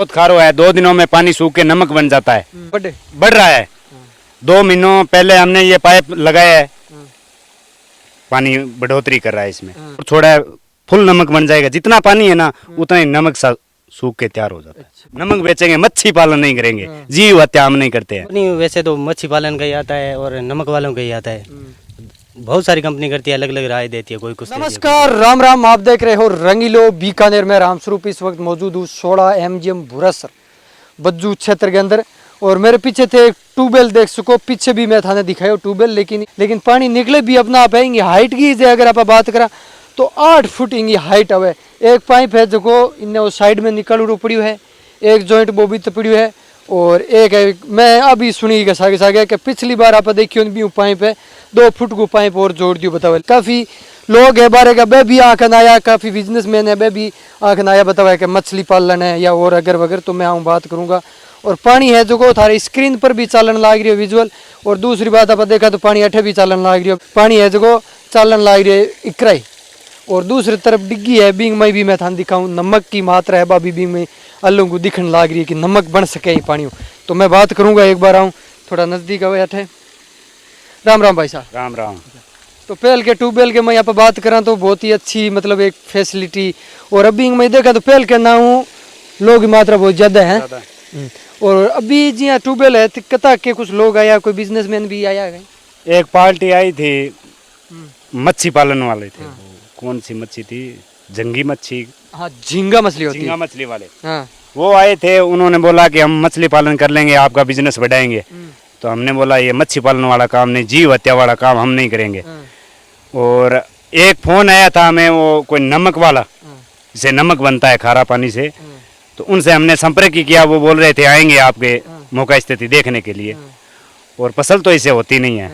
बहुत खारो है। 2 दिनों में पानी सूख के नमक बन जाता है, बढ़ रहा है। 2 महीनों पहले हमने ये पाइप लगाया है, पानी बढ़ोतरी कर रहा है इसमें। थोड़ा फुल नमक बन जाएगा, जितना पानी है ना उतना ही नमक सूख के तैयार हो जाता है। नमक बेचेंगे, मच्छी पालन नहीं करेंगे, जीव हत्या हम नहीं करते हैं। नहीं, वैसे तो मच्छी पालन का ही आता है और नमक वालों का ही आता है। बहुत सारी कंपनी करती है, अलग अलग राय देती है, कोई कुछ। नमस्कार, राम राम। आप देख रहे हो रंगीलो बीकानेर में। रामस्वरूप इस वक्त मौजूद हूँ 16 MGM भुरसर बज्जू क्षेत्र के अंदर। और मेरे पीछे थे ट्यूबवेल, देख सको। पीछे भी मैं थाने दिखाया ट्यूबवेल, लेकिन पानी निकले भी अपना आप है। हाइट की अगर आप बात करा तो 8 फुट इंगी हाइट है। एक पाइप है जो इन्हें वो साइड में निकल उड़ पड़ी है, एक जॉइंट वो भी तपड़ी है। और एक है, मैं अभी सुनी के सागे सागे कि पिछली बार आप देखियो भी पाइप है 2 फुट को पाइप और जोड़ दियो। बताओ, काफ़ी लोग है बारे का बे भी आँख आया, काफ़ी बिजनेसमैन है बे भी आँख आया। बताओ कि मछली पालन है या और अगर वगैरह, तो मैं आऊँ बात करूँगा। और पानी है जो थारे स्क्रीन पर भी चालन लाग रही है विजुअल। और दूसरी बात आप देखा तो पानी अठे भी चालन लाग रही है। पानी है जो चालन लाग रही है इकराई। और दूसरी तरफ डिग्गी है, बिंग में भी मैं थान दिखाऊँ नमक की मात्रा है बाबी बिंग में अल्लों को दिखने लाग रही है कि नमक बन सके ही पानी। तो मैं बात करूँगा, एक बार आऊँ थोड़ा नज़दीक आवे अठे। राम राम भाई साहब। राम राम। तो पहल के ट्यूबवेल के मैं यहाँ पर बात करा तो बहुत ही अच्छी मतलब एक फैसिलिटी। और अभी मैं देखा तो पहल के ना हूँ लोग की मात्रा बहुत ज़्यादा है। और अभी जी यहाँ ट्यूबवेल है कता के कुछ लोग आया, कोई बिजनेसमैन भी आया है। एक पार्टी आई थी, मच्छी पालन वाले थे। कौन सी मच्छी थी? जंगी मच्छी। हाँ, झींगा मछली होती है। झींगा मछली वाले। हाँ। वो आए थे, उन्होंने बोला कि हम मछली पालन कर लेंगे, आपका बिजनेस बढ़ाएंगे। तो हमने बोला ये मच्छी पालन वाला काम नहीं, जीव हत्या वाला काम हम नहीं करेंगे। और एक फोन आया था हमें, वो कोई नमक वाला, जिसे नमक बनता है खारा पानी से। तो उनसे हमने संपर्क किया, वो बोल रहे थे आएंगे आपके मौका स्थिति देखने के लिए। और फसल तो इसे होती नहीं है,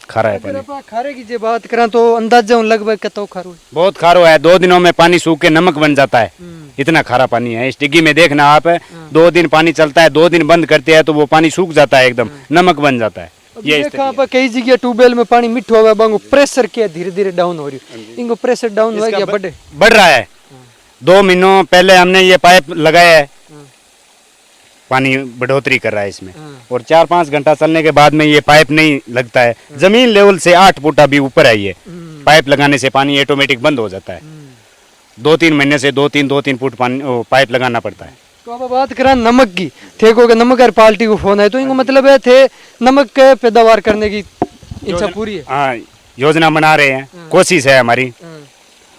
खारा है पानी। खारे की जो बात करा तो अंदाजा लगभग कतो खारो है? बहुत खारो है। 2 दिनों में पानी सूख के नमक बन जाता है, इतना खारा पानी है। इस डिग्गी में देखना आप, 2 दिन पानी चलता है, 2 दिन बंद करते हैं तो वो पानी सूख जाता है, एकदम नमक बन जाता है। ये देखा कई जगह ट्यूबवेल में पानी मिठो हुआ, बांगो प्रेशर क्या धीरे धीरे डाउन हो रही है। इनको प्रेशर डाउन हो गया, बढ़ रहा है। 2 महीनों पहले हमने ये पाइप लगाया है, पानी बढ़ोतरी कर रहा है इसमें। और 4-5 घंटा चलने के बाद में ये पाइप नहीं लगता है। जमीन लेवल से 8 फुट अभी ऊपर है ये पाइप लगाने से पानी ऑटोमेटिक बंद हो जाता है। 2-3 महीने से 2-3 फुट पानी पाइप लगाना पड़ता है। तो अब बात करा नमक की, थे को नमक और पार्टी को फोन है तो इनको मतलब है थे नमक के पैदावार करने की इच्छा पूरी है। हाँ, योजना बना रहे हैं, कोशिश है हमारी,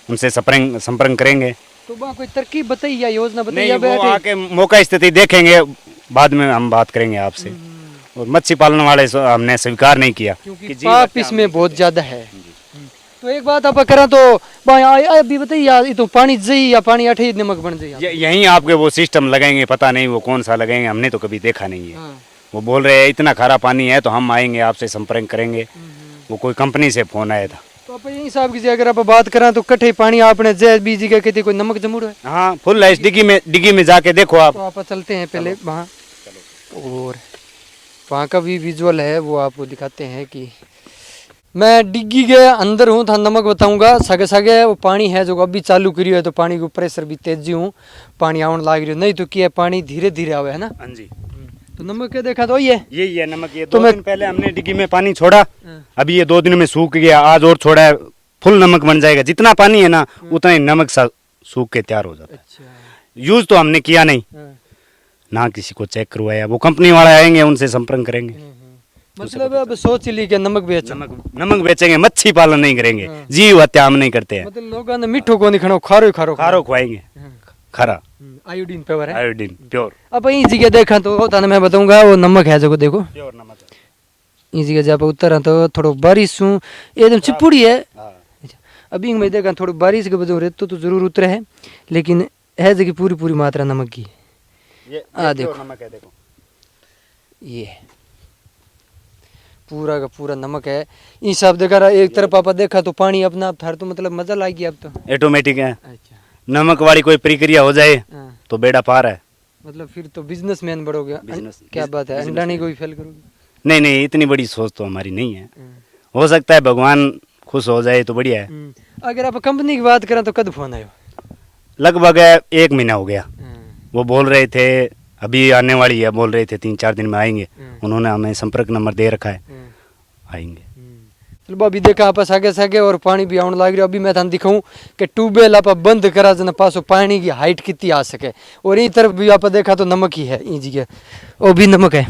उनसे संपर्क करेंगे। तो कोई तरकीब बताइए या योजना बताइए? नहीं, वो आके मौका स्थिति देखेंगे, बाद में हम बात करेंगे आपसे। और मच्छी पालन वाले हमने स्वीकार नहीं किया क्योंकि पाप इसमें बहुत ज्यादा है। तो एक बात आप करा तो अभी बताइए यार, ये तो पानी जई या पानी अठे नमक बन जाए? यहीं आपके वो सिस्टम लगाएंगे, पता नहीं वो कौन सा लगाएंगे, हमने तो कभी देखा नहीं है। वो बोल रहे हैं इतना खारा पानी है तो हम आएंगे, आपसे संपर्क करेंगे। वो कोई कंपनी से फोन आया था। तो आप यही साहब की अगर आप बात करें तो कट्ठे पानी आपने जय बीजी का कहते कोई नमक जमूर है? हाँ, फुल है। इस डिग्गी में जाके देखो आप। तो आप चलते हैं पहले वहाँ, और वहाँ का भी विजुअल है वो आपको दिखाते हैं। कि मैं डिग्गी के अंदर हूँ, था नमक बताऊंगा। सगे सगे वो पानी है जो अभी चालू करी है, तो पानी को प्रेशर भी तेजी हूँ, पानी आवन लाग रही है। नहीं तो क्या पानी धीरे धीरे आवे है ना। हाँ जी। तो नमक के देखा तो यही है नमक। ये 2 दिन पहले हमने डिग्गी में पानी छोड़ा, अभी ये 2 दिन में सूख गया। आज और छोड़ा है, फुल नमक बन जाएगा। जितना पानी है ना उतना ही नमक सूख के तैयार हो जाता है। अच्छा। यूज तो हमने किया नहीं, ना किसी को चेक करवाया। वो कंपनी वाले आएंगे, उनसे संपर्क करेंगे। मतलब अब सोच ली कि नमक बेचेंगे, मच्छी पालन नहीं करेंगे, जीव हत्या हम नहीं करते हैं। मतलब लोगों ने मिठो को नहीं खाना, खारो खुआएंगे, खरा आयोडीन प्योर है। Iodine pure. अब यही जगह देखा तो था मैं बताऊंगा, वो नमक है जो देखो प्योर नमक है। इस जगह जब उतर तो थोड़ा बारिश हूँ एकदम चिपुड़ी है। अभी मैं देखा थोड़ी बारिश के वजह रेत तो जरूर उतरे है, लेकिन है जगह पूरी मात्रा नमक की। देखो नमक है, देखो ये पूरा का पूरा नमक है। इन सब देखा एक तरफ आप देखा तो पानी अपना आप थार तो मतलब मजा लागी अब तो ऑटोमेटिक है। अच्छा। नमक वाली कोई प्रक्रिया हो जाए तो बेड़ा पार है। मतलब फिर तो बिजनेसमैन बढ़ोगे। क्या बात है, अंडा नहीं कोई फेल करोगे? नहीं, इतनी बड़ी सोच तो हमारी नहीं है। हो सकता है भगवान खुश हो जाए तो बढ़िया है। अगर आप कंपनी की बात करें तो कब फोन आयो? लगभग 1 महीना हो गया। वो बोल रहे थे अभी आने वाली है, बोल रहे थे 3-4 दिन में आएंगे। उन्होंने हमें संपर्क नंबर दे रखा है, आएंगे। चलो अभी देखा आप सागे सागे और पानी भी आने लग रहा। अभी मैं थाने दिखाऊं कि ट्यूबवेल आप बंद करा जना पासो पानी की हाइट कितनी आ सके। और ये तरफ भी आप देखा तो नमक ही है, ये जगह वो भी नमक है।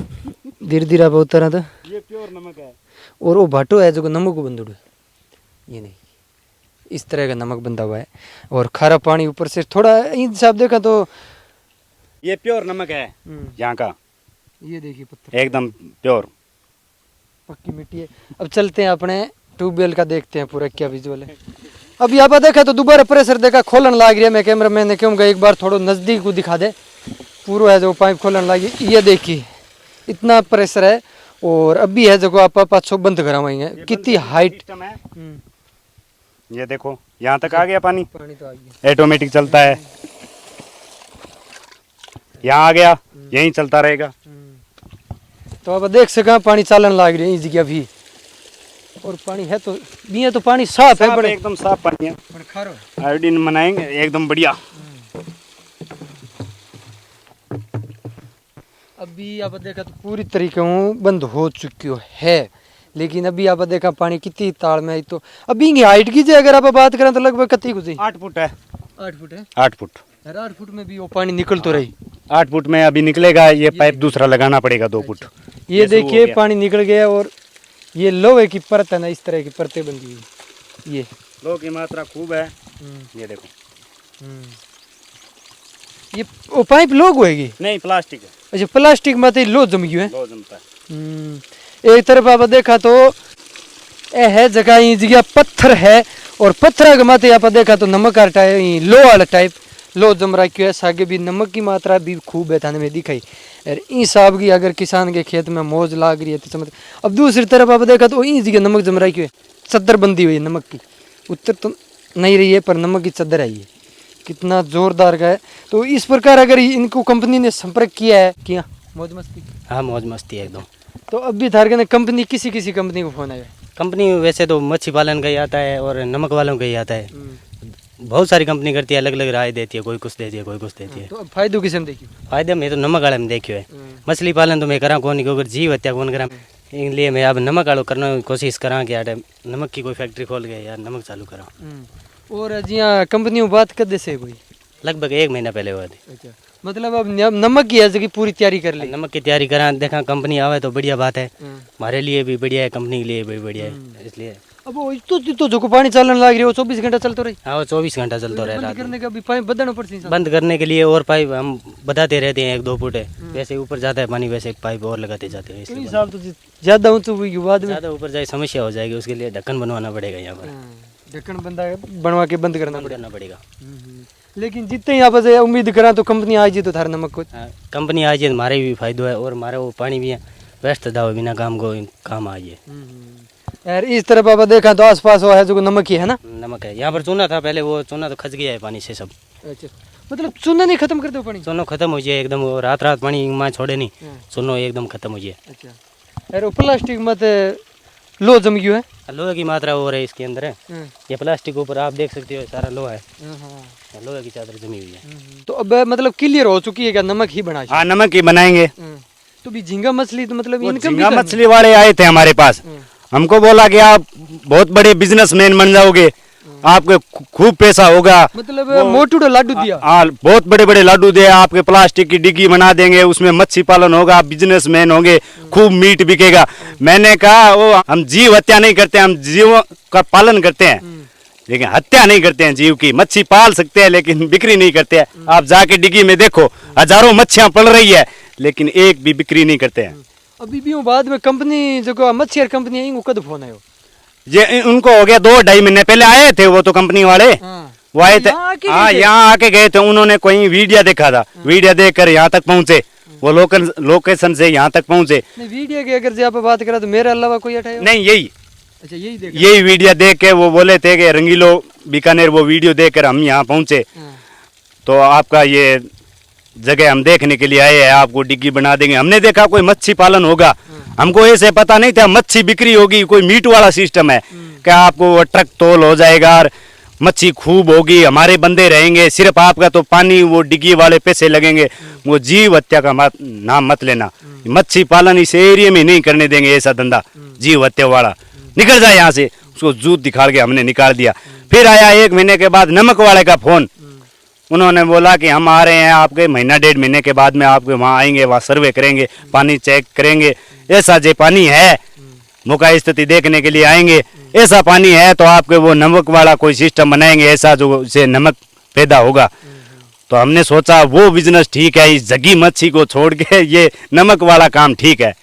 धीरे धीरे आप उतरा तो ये प्योर नमक है। और वो भाटो है जो नमक को बंदुड़, ये नहीं, इस तरह का नमक बंधा हुआ है। और खारा पानी ऊपर से थोड़ा हिसाब देखा तो ये प्योर नमक है यहाँ का, ये देखिए पत्थर एकदम प्योर पक्की मिट्टी है। अब चलते हैं अपने ट्यूबवेल का, देखते हैं पूरा क्या विजुअल है। अब यहाँ पर देखा तो दोबारा प्रेशर देखा खोलन लग रही है। मैं कैमरा मैन ने कहूँगा एक बार थोड़ा नज़दीक को दिखा दे, पूरा है जो पाइप खोलन लगी। ये देखिए इतना प्रेशर है। और अभी है जो आप पाँच बंद करवाएंगे, कितनी हाइट। ये देखो यहाँ तक आ गया पानी, पानी तो आ गया, ऑटोमेटिक चलता है। यहाँ आ गया, यहीं चलता रहेगा। तो आप देख सका पानी चालन लग रही है इस जगह भी। और पानी है तो भी है, तो पानी साफ है, बड़े एकदम साफ पानी है। बड़े खारो आयोडीन मनाएंगे एकदम बढ़िया। अभी आप देखा तो पूरी तरीके से बंद हो चुकी है। लेकिन अभी आप देखा पानी कितनी ताल में आई। तो अभी इनकी हाइट की अगर आप बात करें तो लगभग कितनी कुछ 8 फुट है। 8 फुट है। 8 फुट, 8 फुट में भी वो पानी निकल तो रही। 8 फुट में अभी निकलेगा। ये पाइप दूसरा लगाना पड़ेगा 2 फुट। ये देखिए पानी निकल गया। और ये लोहे की परत है ना, इस तरह की परतें बंधी हुई। ये लोहे की मात्रा खूब है। ये देखो, ये वो पाइप लोग होएगी नहीं प्लास्टिक है। अच्छा प्लास्टिक में तो लो जमी हुई है। लो जमता है। एक तरफ आप देखा तो ए है जगह, ये जगह पत्थर है। और पत्थर के माथे आप देखा तो नमक का टाइप, लो वाला टाइप लो जम रखी है। सागे भी नमक की मात्रा भी खूब है, थाने में दिखाई। और इस हिसाब की अगर किसान के खेत में मौज लाग रही है तो समझ। अब दूसरी तरफ आप देखा तो इस जगह नमक जम रखी है, चद्दर बंदी हुई है नमक की। उत्तर तो नहीं रही है पर नमक की चद्दर आई है, कितना जोरदार का है। तो इस प्रकार अगर इनको कंपनी ने संपर्क किया है, किया मौज मस्ती। हाँ मौज मस्ती है एकदम। तो अभी थारके ने कंपनी किसी कंपनी को फोन आया? कंपनी वैसे तो मच्छी पालन का ही आता है और नमक वालों का ही आता है। बहुत सारी कंपनी करती है, अलग अलग राय देती है, कोई कुछ देती है कोई कुछ देती है। तो फायदो किसम देखियो? फायदे में तो नमक वाले में देखियो है। मछली पालन तो मैं करा कौन, क्योंकि जीव हत्या कौन करा, इसलिए मैं अब नमक वालों करने की कोशिश करा कि यार नमक की कोई फैक्ट्री खोल के यार नमक चालू करा। और जिया कंपनी में बात कर दे से कोई लगभग 1 महीना पहले हुआ थी। अच्छा, मतलब अब नमक की है पूरी तैयारी कर ली? नमक की तैयारी करा, देखा कंपनी आवे तो बढ़िया बात है, हमारे लिए भी बढ़िया है, कंपनी के लिए भी बढ़िया है, इसलिए। अब वो तो जो पानी चलने लग रही है वो 24 घंटा चलता रही? हाँ वो 24 घंटा चलता रहे। बंद करने का भी पाइप बदलना पड़ता है? बंद करने के लिए और पाइप हम बताते रहते हैं 1-2 फुट है, वैसे ऊपर जाता है पानी वैसे पाइप और लगाते जाते हैं। इसलिए साल तो ज्यादा ऊंचा हुई बाद में ज़्यादा ऊपर जाए समस्या हो जाएगी, उसके लिए ढक्कन बनवाना पड़ेगा यहाँ पर। ढक्कन बंदा बनवा के बंद करना पड़ेगा। लेकिन जितने यहाँ पर उम्मीद करा तो कंपनी आ जी तो थारा नमक को कंपनी आ जाए हमारे भी फायदा है और हमारा वो पानी भी है वेस्ट दाव बिना काम को काम आ जाए। यार इस तरफ आप देखा तो आसपास वो है जो नमक ही है ना? नमक है। यहाँ पर चूना था पहले, वो चूना तो खच गया है पानी से सब। अच्छा, मतलब चूना नहीं खत्म कर दो पानी? चूनो खत्म हो जाए एकदम, वो रात पानी माँ छोड़े नहीं, चूनो एकदम खत्म हो जाए। अच्छा, यार वो प्लास्टिक मत लो जम गयो है, लोहे की मात्रा हो रही है इसके अंदर है। ये प्लास्टिक ऊपर आप देख सकते हो सारा लोहा है, लोहे की चादर जमी हुई है। तो अब मतलब क्लियर हो चुकी है क्या नमक ही बना? हाँ नमक ही बनाएंगे। तो भी झींगा मछली तो मतलब इनकम झींगा मछली वाले आए थे हमारे पास, हमको बोला कि आप बहुत बड़े बिजनेसमैन बन जाओगे, आपके खूब पैसा होगा। मतलब मोटू लाडू दिया? हाँ बहुत बड़े बड़े लाडू दिए, आपके प्लास्टिक की डिग्गी बना देंगे, उसमें मच्छी पालन होगा, आप बिजनेसमैन होंगे, खूब मीट बिकेगा। मैंने कहा वो हम जीव हत्या नहीं करते, हम जीवों का पालन करते हैं, लेकिन हत्या नहीं करते हैं जीव की। मच्छी पाल सकते हैं लेकिन बिक्री नहीं करते हैं। आप जाके डिग्गी में देखो, हजारों मच्छियां पल रही है लेकिन एक भी बिक्री नहीं करते हैं। अभी भी बाद में कंपनी जो मच्छी कंपनी है इनको कद फोन आयो? ये उनको हो गया 2-2.5 महीने पहले आए थे वो तो कंपनी वाले। वो आए थे, हाँ यहाँ आके गए थे। उन्होंने कोई वीडियो देखा था, वीडियो देखकर यहाँ तक पहुँचे, वो लोकेशन से यहाँ तक पहुँचे। वीडियो की अगर आप बात करा तो मेरे अलावा कोई हटाया नहीं? यही अच्छा यही वीडियो देख के वो बोले थे कि रंगीलो बीकानेर, वो वीडियो देखकर हम यहाँ पहुँचे। तो आपका ये जगह हम देखने के लिए आए हैं, आपको डिग्गी बना देंगे। हमने देखा कोई मच्छी पालन होगा, हमको ऐसे पता नहीं था मच्छी बिक्री होगी, कोई मीट वाला सिस्टम है क्या आपको वो ट्रक तोल हो जाएगा और मच्छी खूब होगी, हमारे बंदे रहेंगे, सिर्फ आपका तो पानी वो डिग्गी वाले पैसे लगेंगे, वो जीव हत्या का नाम मत लेना। मच्छी पालन इस एरिया में नहीं करने देंगे, ऐसा धंधा जीव हत्या वाला। निकल जाए यहाँ से। उसको जूत दिखा के हमने निकाल दिया। फिर आया 1 महीने के बाद नमक वाले का फोन। उन्होंने बोला कि हम आ रहे हैं आपके महीना 1.5 महीने के बाद में आपके वहाँ आएंगे, वहाँ सर्वे करेंगे, पानी चेक करेंगे। ऐसा जो पानी है, मौका स्थिति देखने के लिए आएंगे, ऐसा पानी है तो आपके वो नमक वाला कोई सिस्टम बनाएंगे, ऐसा जो से नमक पैदा होगा। तो हमने सोचा वो बिजनेस ठीक है, इस जगी मच्छी को छोड़ के ये नमक वाला काम ठीक है,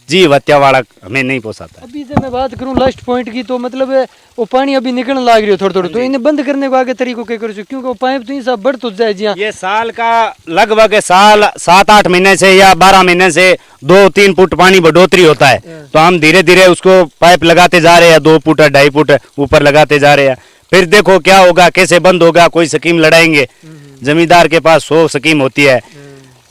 जीव हत्या वाला हमें नहीं पोसाता। अभी से मैं बात करूं लास्ट पॉइंट की, तो मतलब वो पानी अभी निकलने लग रही है थोड़ा थोड़ा, तो इन्हें बंद करने को आगे तरीकों के करो, क्योंकि वो पाइप तो सब बढ़ तो जाए जी। ये साल का लगभग साल 7-8 महीने से या 12 महीने से 2-3 फुट पानी बढ़ोतरी होता है, तो हम धीरे धीरे उसको पाइप लगाते जा रहे हैं, 2 फुट 2.5 फुट ऊपर लगाते जा रहे हैं। फिर देखो क्या होगा, कैसे बंद होगा, कोई स्कीम लड़ाएंगे। जमींदार के पास 100 स्कीम होती है,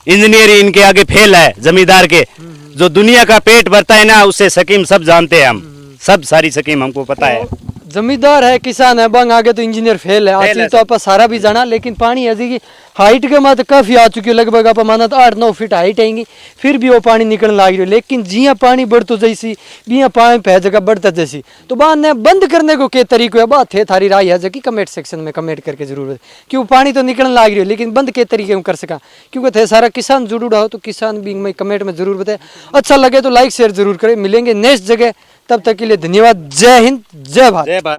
इंजीनियर इनके आगे फेल है। जमींदार के जो दुनिया का पेट भरता है ना, उससे स्कीम सब जानते हैं हम, सब सारी स्कीम हमको पता है। जमींदार है, किसान है, बंग आगे तो इंजीनियर फेल है। आज तो आप सारा भी जाना, लेकिन पानी है जी हाइट के मात काफी आ चुकी है, लगभग आप माना तो 8-9 फीट हाइट आएंगी, फिर भी वो पानी निकलने लग रही है। लेकिन जिया पानी बढ़तो जैसी बिया पानी है जगह बढ़ता जैसी, तो बात ने बंद करने को के तरीके है, बात है थारी राय है जो कि कमेंट सेक्शन में कमेंट करके जरूर क्यों पानी तो निकलने लग रही है, लेकिन बंद के तरीके में कर सका, क्योंकि थे सारा किसान जुड़ा हो, तो किसान भी में कमेंट में जरूर बताए। अच्छा लगे तो लाइक शेयर जरूर करें। मिलेंगे नेक्स्ट जगह, तब तक के लिए धन्यवाद। जय हिंद, जय भारत।